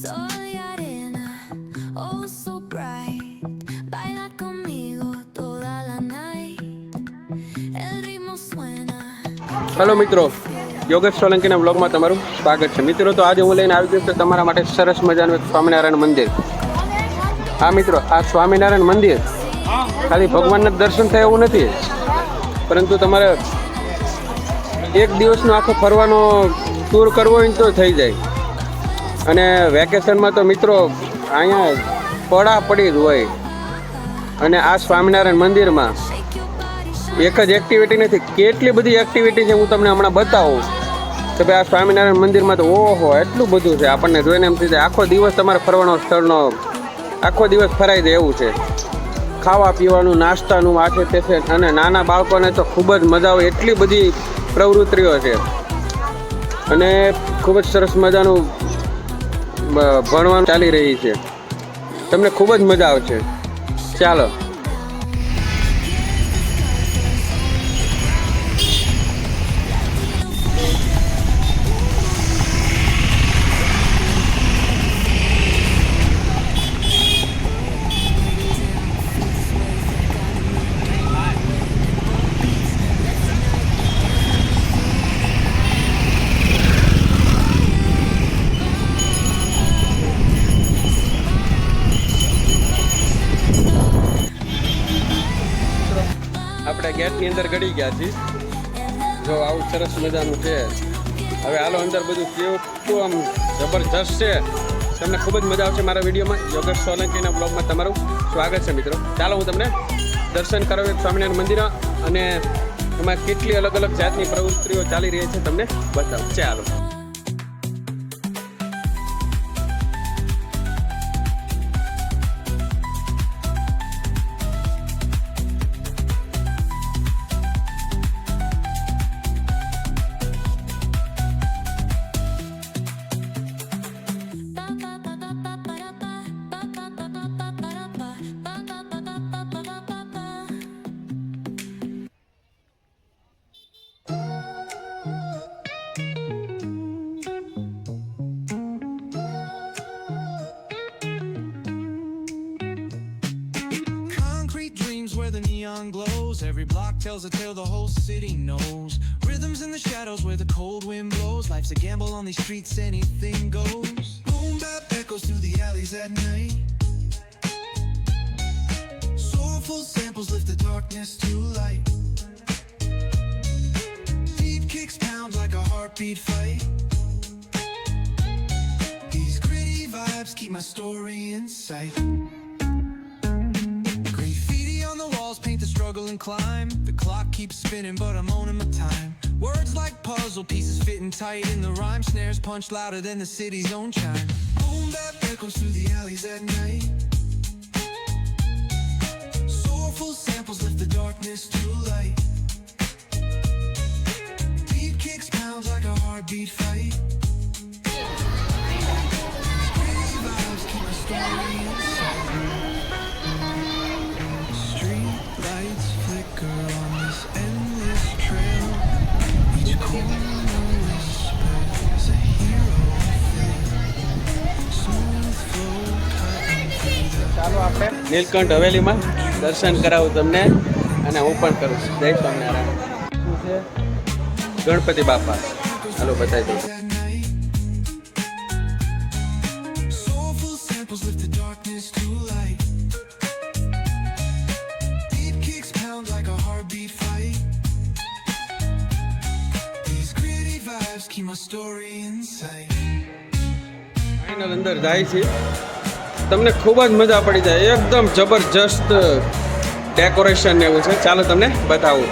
Soy arena, oh so bright. Baila conmigo toda la night. El ritmo suena. Hello મિત્રો, યોગેશ સોલંકીના બ્લોગમાં તમારું સ્વાગત છે. મિત્રો, તો આજે હું લઈને આવી ગયો છું તમારા માટે સરસ મજાનું એક સ્વામિનારાયણ મંદિર. હા મિત્રો, આ સ્વામિનારાયણ મંદિર ખાલી ભગવાનના દર્શન થાય એવું નથી, પરંતુ તમારે એક દિવસનો આખો ફરવાનો ટૂર કરવો હોય ને તો થઈ જાય. અને વેકેશનમાં તો મિત્રો અહીંયા પડા પડી જ હોય. અને આ સ્વામિનારાયણ મંદિરમાં એક જ એક્ટિવિટી નથી, કેટલી બધી એક્ટિવિટી છે હું તમને હમણાં બતાવું કે ભાઈ આ સ્વામિનારાયણ મંદિરમાં તો ઓહો એટલું બધું છે, આપણને જોઈને એમ થઈ જાય આખો દિવસ તમારે ફરવાનો સ્થળનો આખો દિવસ ફરાઈ જાય એવું છે. ખાવા પીવાનું, નાસ્તાનું, આ છે તે છે. અને નાના બાળકોને તો ખૂબ જ મજા આવે એટલી બધી પ્રવૃત્તિઓ છે. અને ખૂબ જ સરસ મજાનું ભણવાનું ચાલી રહી છે, તમને ખૂબ જ મજા આવશે. ચાલો. આપણે ગેટની અંદર ગળી ગયા છીએ. જો આવું સરસ મજાનું છે. હવે હાલો અંદર બધું કેવું આમ જબરજસ્ત છે. તમને ખૂબ જ મજા આવશે મારા વિડીયોમાં. યોગેશ સોલંકીના બ્લોગમાં તમારું સ્વાગત છે મિત્રો. ચાલો હું તમને દર્શન કરાવું સ્વામિનારાયણ મંદિર અને એમાં કેટલી અલગ અલગ જાતની પ્રવૃત્તિઓ ચાલી રહી છે તમને બતાવું. ચાલો. Where the neon glows, every block tells a tale the whole city knows. Rhythms in the shadows where the cold wind blows. Life's a gamble on these streets, anything goes. Boom bap echoes through the alleys at night. Soulful samples lift the darkness to light. Deep kicks pound like a heartbeat fight. These gritty vibes keep my story in sight. Paint the struggle and climb. The clock keeps spinning, but I'm owning my time. Words like puzzle pieces fitting tight in the rhyme. Snares punch louder than the city's own chime. Boom bap echoes through the alleys at night. Soulful samples lift the darkness to light. Beat kicks pounds like a heartbeat fight. Crazy vibes keep my story inside. On this endless trail, each corner whispers a hero feel. Smooth flow cutting through the. ચાલો આપણે નીલકંઠ હવેલીમાં દર્શન કરાવું તમને અને હું પણ કરું છું. જય સ્વામિનારાયણ. શું છે? ગણપતિ બાપા. ચાલો બતાવી દઉં. Soulful samples lift the darkness to light. Keep my story inside. Final અંદર જાય છે. તમને ખૂબ જ મજા પડી જાય. એકદમ જબરજસ્ત ડેકોરેશન ને એવું છે. ચાલો તમને બતાવું.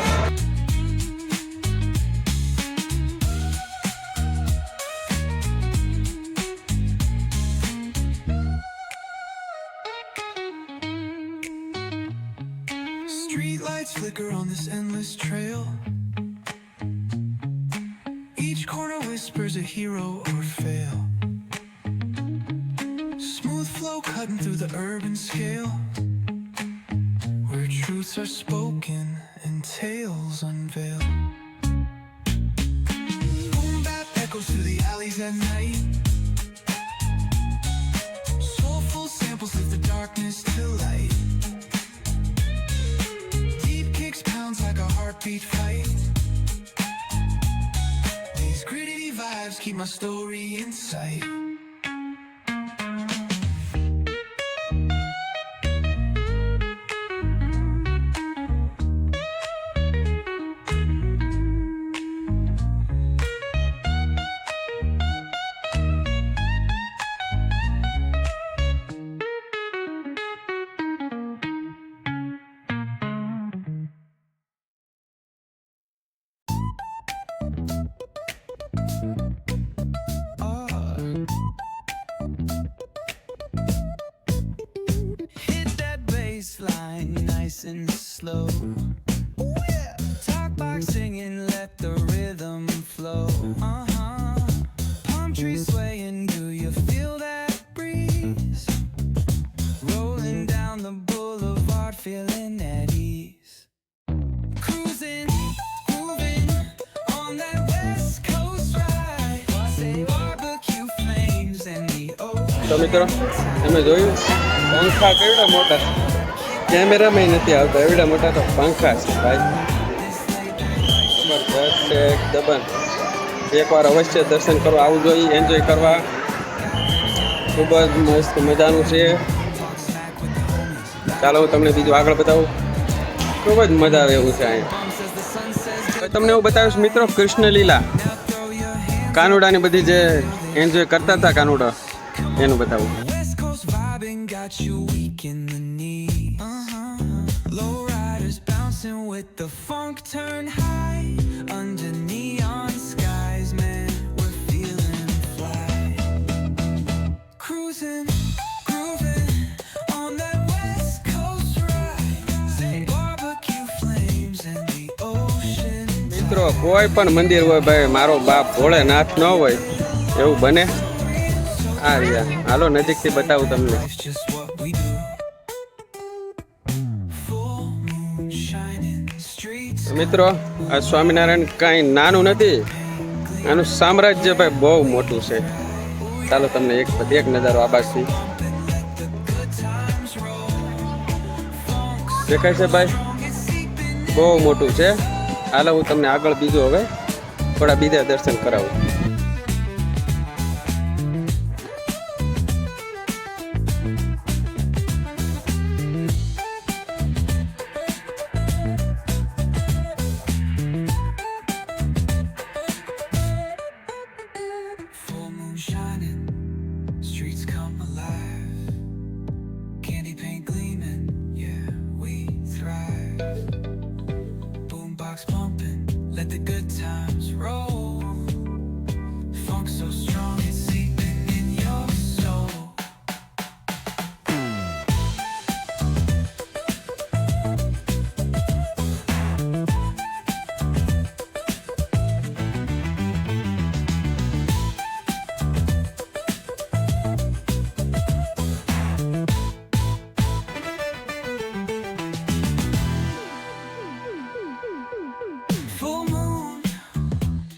Street lights flicker on this endless trail. Each corner whispers a hero or fail. Smooth flow cutting through the urban scale, where truths are spoken and tales unveil. Boom bap echoes through the alleys at night. Soulful samples lift the darkness to light. Deep kicks pounds like a heartbeat fight. These gritty vibes keep my story in sight. Hit that bass line nice and slow. Talk box singing, let the rhythm flow. Palm trees swaying, do you feel that breeze? Rolling down the boulevard, feeling at ease. Cruising, moving on that west coast ride. Say barbecue flames and the ocean. તો મિત્રો તમે જોયું પંખા કેવડા મોટા છે, કેમેરામાં નથી આવતા એવડા મોટા તો પંખા છે ભાઈ. જબરદસ્ત છે એકદમ. એકવાર અવશ્ય દર્શન કરવા આવવું જોઈએ, એન્જોય કરવા. ખૂબ જ મસ્ત મજાનું છે. ચાલો હું તમને બીજું આગળ બતાવું. ખૂબ જ મજા આવે એવું છે અહીંયા. તમને એવું બતાવીશ મિત્રો કૃષ્ણ લીલા, કાનુડાની બધી જે એન્જોય કરતા હતા કાનુડા એનું બતાવું. West Coast vibing got you weak in the knee. Low riders bouncing with the funk turn high. Under neon skies, man, we're feeling fly. Cruising, grooving on that West Coast ride. Say barbecue flames and the ocean. મિત્રો કોઈ પણ મંદિર હોય ભાઈ મારો બાપ ભોળેનાથ ન હોય એવું બને. આ રહ્યા હાલો નજીકથી બતાવું તમને. Life's just what we do. Full moon shining, streets મિત્રો આ સ્વામિનારાયણ કાંઈ નાનું નથી, આનું સામ્રાજ્ય ભાઈ બહુ મોટું છે. ચાલો તમને એક પછી એક નજારો આ બાજુથી દેખાય છે ભાઈ, બહુ મોટું છે. હાલો હું તમને આગળ બીજું હવે થોડા બીજા દર્શન કરાવું. full moon shining, streets come alive. Candy paint gleaming, yeah, we thrive. Boombox pumping, let the good times roll. Funk so strong, it's seeping in your soul. Full moon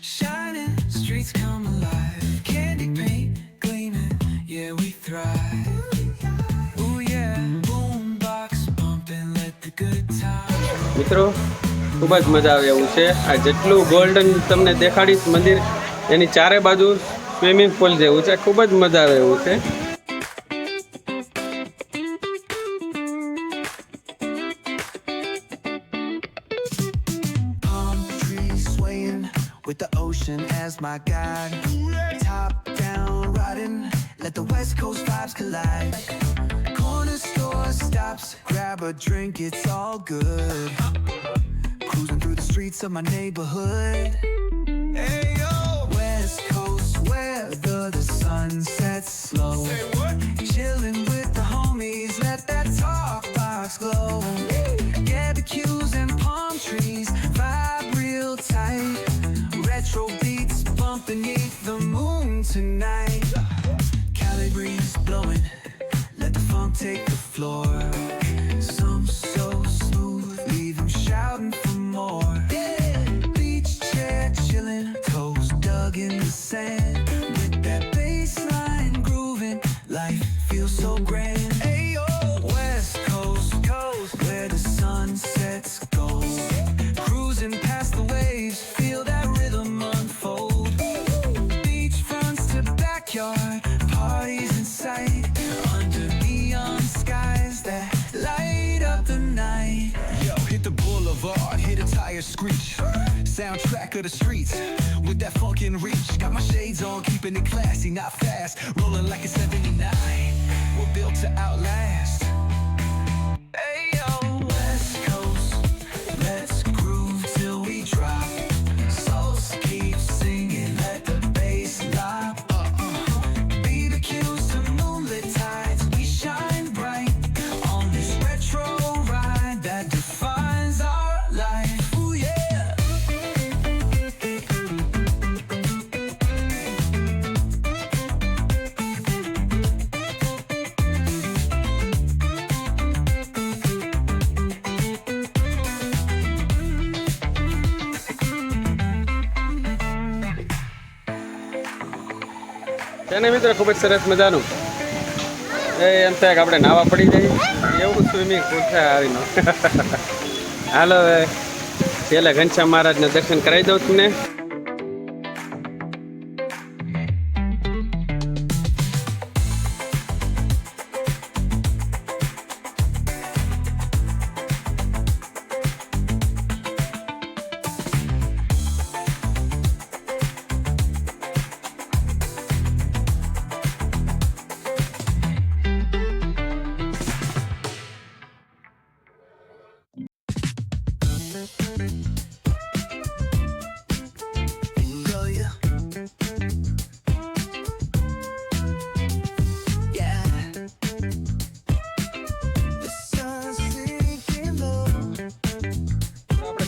shining, streets come alive. Candy paint gleaming, yeah, we thrive. Ooh yeah, boombox pumping, let the good times roll. મિત્રો ખૂબ જ મજા આવે એવું છે. આ જેટલું golden તમને દેખાડીશ મંદિર એની ચારે બાજુ સ્વિમિંગ પુલ જેવું છે. ખૂબ જ મજા આવે એવું છે. Palm trees swaying with the ocean as my guide. Top down riding, let the West Coast vibes collide. Corner store stops, grab a drink, it's all good. Cruising through the streets of my neighborhood. Hey yo, West Coast weather, the sun sets slow. Chilling with the homies, let that talk box glow. Barbecues and palm trees, vibe real tight. Retro beats bumping beneath the moon tonight. Cali breeze blowing, let the funk take the floor. Some so smooth, leave them shouting for more. screech. Soundtrack of the streets with that fucking reach. Got my shades on, keeping it classy, not fast. Rolling like a 79. We're built to outlast. Hey yo, West Coast, let's groove till we drop. Souls keep singing, let the bass lock. Beat the cues to moonlit tides. We shine bright on this retro ride that defines our life. Ooh yeah. તેને મિત્રો ખૂબ જ સરસ મજાનું એમ થાય કે આપણે નાવા પડી જઈએ એવું સ્વિમિંગ પુલ છે આવીનો. હાલો હવે પેલા ઘનશ્યામ મહારાજના દર્શન કરાવી દઉં તમને.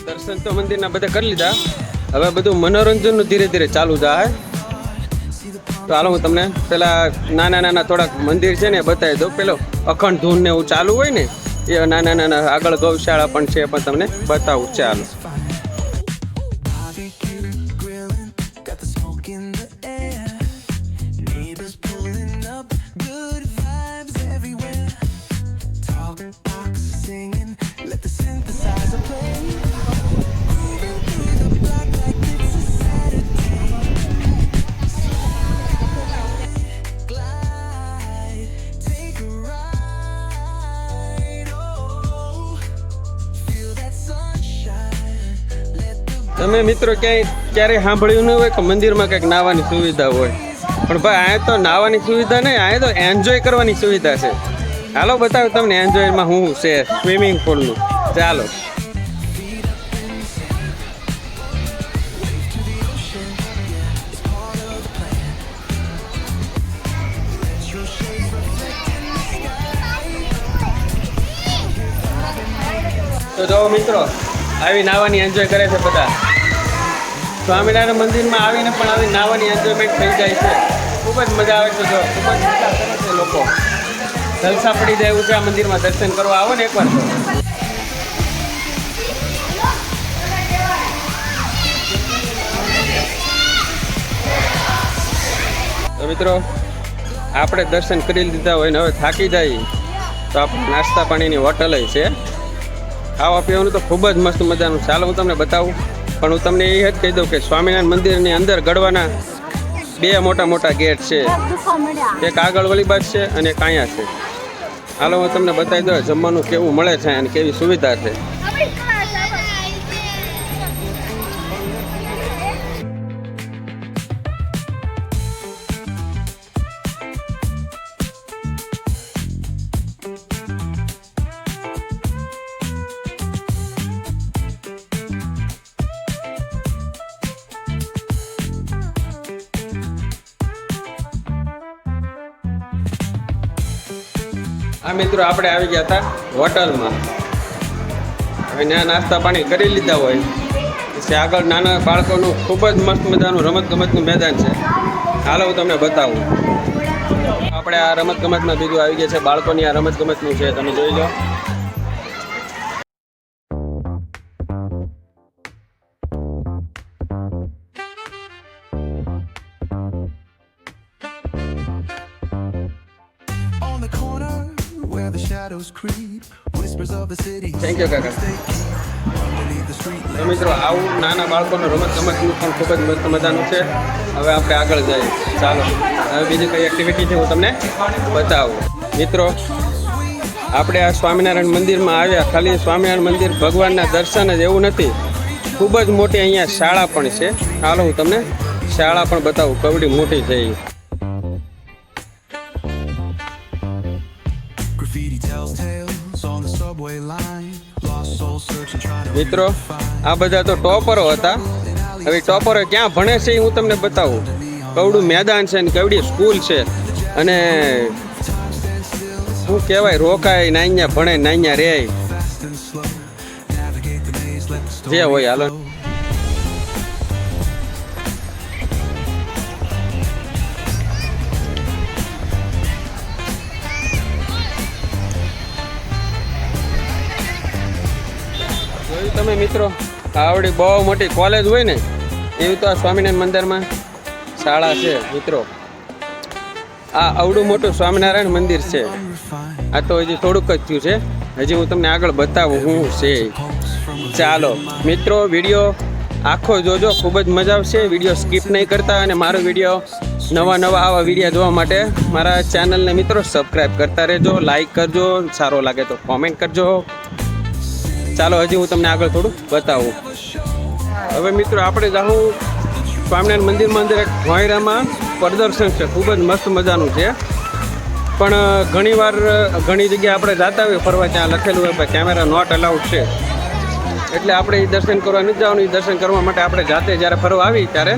દર્શન તો મંદિરના બધા કરી લીધા, હવે બધું મનોરંજનનું ધીરે ધીરે ચાલુ થાય. તો હાલો હું તમને પેલા નાના નાના થોડાક મંદિર છે ને બતાવી દઉં. પેલો અખંડ ધૂન ને એવું ચાલુ હોય ને એ નાના નાના આગળ ગૌશાળા પણ છે, પણ તમને બતાવું. ચાલો Got the smoke in the air. Neighbors pulling up. Good vibes everywhere. Talk box singing. Let the synthesizer play. Moving through the block like it's a Saturday. Glide. Take a ride. Oh. Feel that sunshine. Let the તમે મિત્રો ક્યારેય સાંભળ્યું ન હોય કે મંદિરમાં કંઈક નાવાની સુવિધા હોય, પણ ભાઈ અહીંયા તો નાવાની સુવિધા નહીં, અહીંયા તો એન્જોય કરવાની સુવિધા છે. હાલો બતાવું તમને એન્જોયમાં શું છે સ્વિમિંગ પુલનું. ચાલો તો જો મિત્રો આવી નાવાની એન્જોય કરે છે બધા. સ્વામિનારાયણ મંદિરમાં આવીને પણ આવી નાવાની એન્જોયમેન્ટ થઈ જાય છે. ખૂબ જ મજા આવે છે. જો ખૂબ જ મજા કરે છે લોકો. જલસા પડી જાય એવું છે આ મંદિરમાં. દર્શન કરવા આવો ને એકવાર. તો મિત્રો આપણે દર્શન કરી લીધા હોય ને હવે થાકી જાય તો આપણે નાસ્તા પાણીની હોટલ છે. ખાવા પીવાનું તો ખૂબ જ મસ્ત મજાનું. ચાલો હું તમને બતાવું, પણ હું તમને એ જ કહી દઉં કે સ્વામિનારાયણ મંદિરની અંદર ગળવાના બે મોટા મોટા ગેટ છે. એક આગળ વળી બાજુ છે અને એક અહીંયા છે. હાલો હું તમને બતાવી દઉં જમવાનું કેવું મળે છે અને કેવી સુવિધા છે. આ મિત્રો આપણે આવી ગયા હતા હોટલમાં. હવે ત્યાં નાસ્તા પાણી કરી લીધા હોય પછી આગળ નાના બાળકોનું ખૂબ જ મસ્ત મજાનું રમતગમતનું મેદાન છે. હાલો હું તમને બતાવું. આપણે આ રમતગમતમાં બીજું આવી ગયા છે, બાળકોની આ રમતગમતનું છે, તમે જોઈ લો. થેન્ક યુ કાકા. તો મિત્રો આવું નાના બાળકોનું રમતગમતનું પણ ખૂબ જ મસ્ત મજાનું છે. હવે આપણે આગળ જઈએ. ચાલો હવે બીજી કઈ એક્ટિવિટી છે હું તમને બતાવું. મિત્રો આપણે આ સ્વામિનારાયણ મંદિરમાં આવ્યા, ખાલી સ્વામિનારાયણ મંદિર ભગવાનના દર્શન જ એવું નથી, ખૂબ જ મોટી અહીંયા શાળા પણ છે. હાલો હું તમને શાળા પણ બતાવું કવડી મોટી છે એ. Graffiti tells tales on the subway line. Lost souls searching trying to મિત્રો આ બધા તો ટોપરો હતા. હવે ટોપરો ક્યાં ભણે છે એ હું તમને બતાવું. કવડું મેદાન છે ને કવડી સ્કૂલ છે અને શું કહેવાય રોકાય નાન્યા ભણે નાન્યા રે fast and slow. Navigate the maze, let the story જે હોય હાલો. flow. જોયું તમે મિત્રો આવડી બહુ મોટી કોલેજ હોય ને એવી તો આ સ્વામિનારાયણ મંદિરમાં શાળા છે મિત્રો. આ આવડું મોટું સ્વામિનારાયણ મંદિર છે. આ તો હજી થોડુંક જ થયું છે. હજી હું તમને આગળ બતાવું હું છે. ચાલો મિત્રો વિડીયો આખો જોજો, ખૂબ જ મજા આવશે. વિડીયો સ્કીપ નહીં કરતા અને મારો વિડીયો નવા આવા વિડીયો જોવા માટે મારા ચેનલને મિત્રો સબસ્ક્રાઈબ કરતા રહેજો, લાઈક કરજો, સારો લાગે તો કોમેન્ટ કરજો. ચાલો હજી હું તમને આગળ થોડું બતાવું. હવે મિત્રો આપણે જાઉં સ્વામિનારાયણ મંદિરમાં અંદર એક ભોંયરામાં પ્રદર્શન છે, ખૂબ જ મસ્ત મજાનું છે. પણ ઘણી જગ્યાએ આપણે જતા હોઈએ ફરવા, ત્યાં લખેલું હોય કે કેમેરા નોટ અલાઉડ છે. એટલે આપણે એ દર્શન કરવા નથી જવાનું. એ દર્શન કરવા માટે આપણે જાતે જ્યારે ફરવા આવી ત્યારે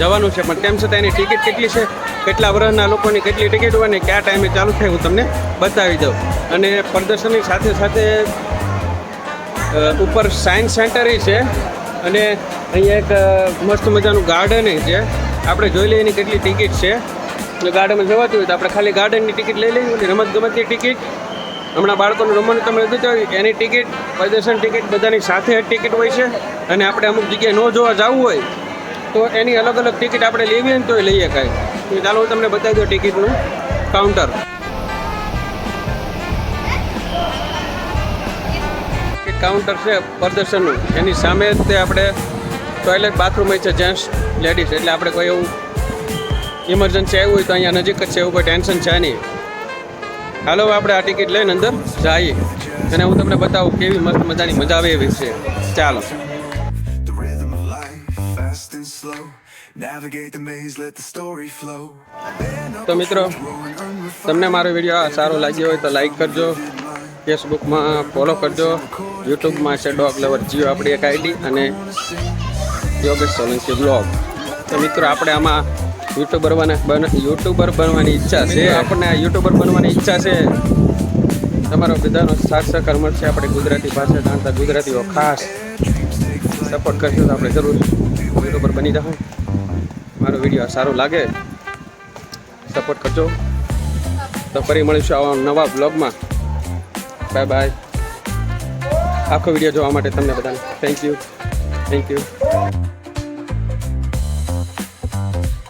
જવાનું છે. પણ તેમ છતાં એની ટિકિટ કેટલી છે, કેટલા વર્ષના લોકોની કેટલી ટિકિટ હોય ને કયા ટાઈમે ચાલુ થાય હું તમને બતાવી દઉં. અને પ્રદર્શનની સાથે સાથે ઉપર સાયન્સ સેન્ટર છે અને અહીંયા એક મસ્ત મજાનું ગાર્ડન છે. આપણે જોઈ લઈએ એની કેટલી ટિકિટ છે. ગાર્ડનમાં જવાતું હોય તો આપણે ખાલી ગાર્ડનની ટિકિટ લઈ લઈએ. રમતગમતની ટિકિટ, હમણાં બાળકોનું રમવાનું તમે લીધું હોય એની ટિકિટ, પ્રદર્શન ટિકિટ, બધાની સાથે ટિકિટ હોય છે. અને આપણે અમુક જગ્યાએ ન જોવા જવું હોય તો એની અલગ અલગ ટિકિટ આપણે લેવી ને તો લઈ શકાય. તો ચાલો હું તમને બતાવી દઉં ટિકિટનું કાઉન્ટર. કાઉન્ટર છે પ્રદર્શનનું, એની સામે જ તે આપણે ટોયલેટ બાથરૂમ છે જેન્ટ્સ લેડીઝ. એટલે આપણે કોઈ એવું ઇમરજન્સી આવ્યું હોય તો અહીંયા નજીક જ છે, એવું કોઈ ટેન્શન છે નહીં. હાલો આપણે આ ટિકિટ લઈને અંદર જઈએ અને હું તમને બતાવું કેવી મસ્ત મજાની મજા આવે એવી છે. ચાલો. The rhythm of life, fast and slow. Navigate the maze, let the story flow. તો મિત્રો તમને મારો વિડીયો સારો લાગ્યો હોય તો લાઈક કરજો, ફેસબુકમાં ફોલો કરજો, યુટ્યુબમાં છે ડોગ લવર જીઓ આપણી એક આઈડી અને યોગેશ સોલંકી બ્લોગ. તો મિત્રો આપણે આમાં યુટ્યુબર બનવાની ઈચ્છા છે. આપણને યુટ્યુબર બનવાની ઈચ્છા છે. તમારો બધાનો સાથ સહકાર મળશે. આપણે ગુજરાતી ભાષા જાણતા ગુજરાતીઓ ખાસ સપોર્ટ કરશો તો આપણે જરૂર યુટ્યુબર બની જાઉં. મારો વિડીયો સારો લાગે સપોર્ટ કરજો. તો ફરી મળીશું આવા નવા બ્લોગમાં. Bye bye. આખો વિડીયો જોવા માટે તમને બધાને થેન્ક યુ.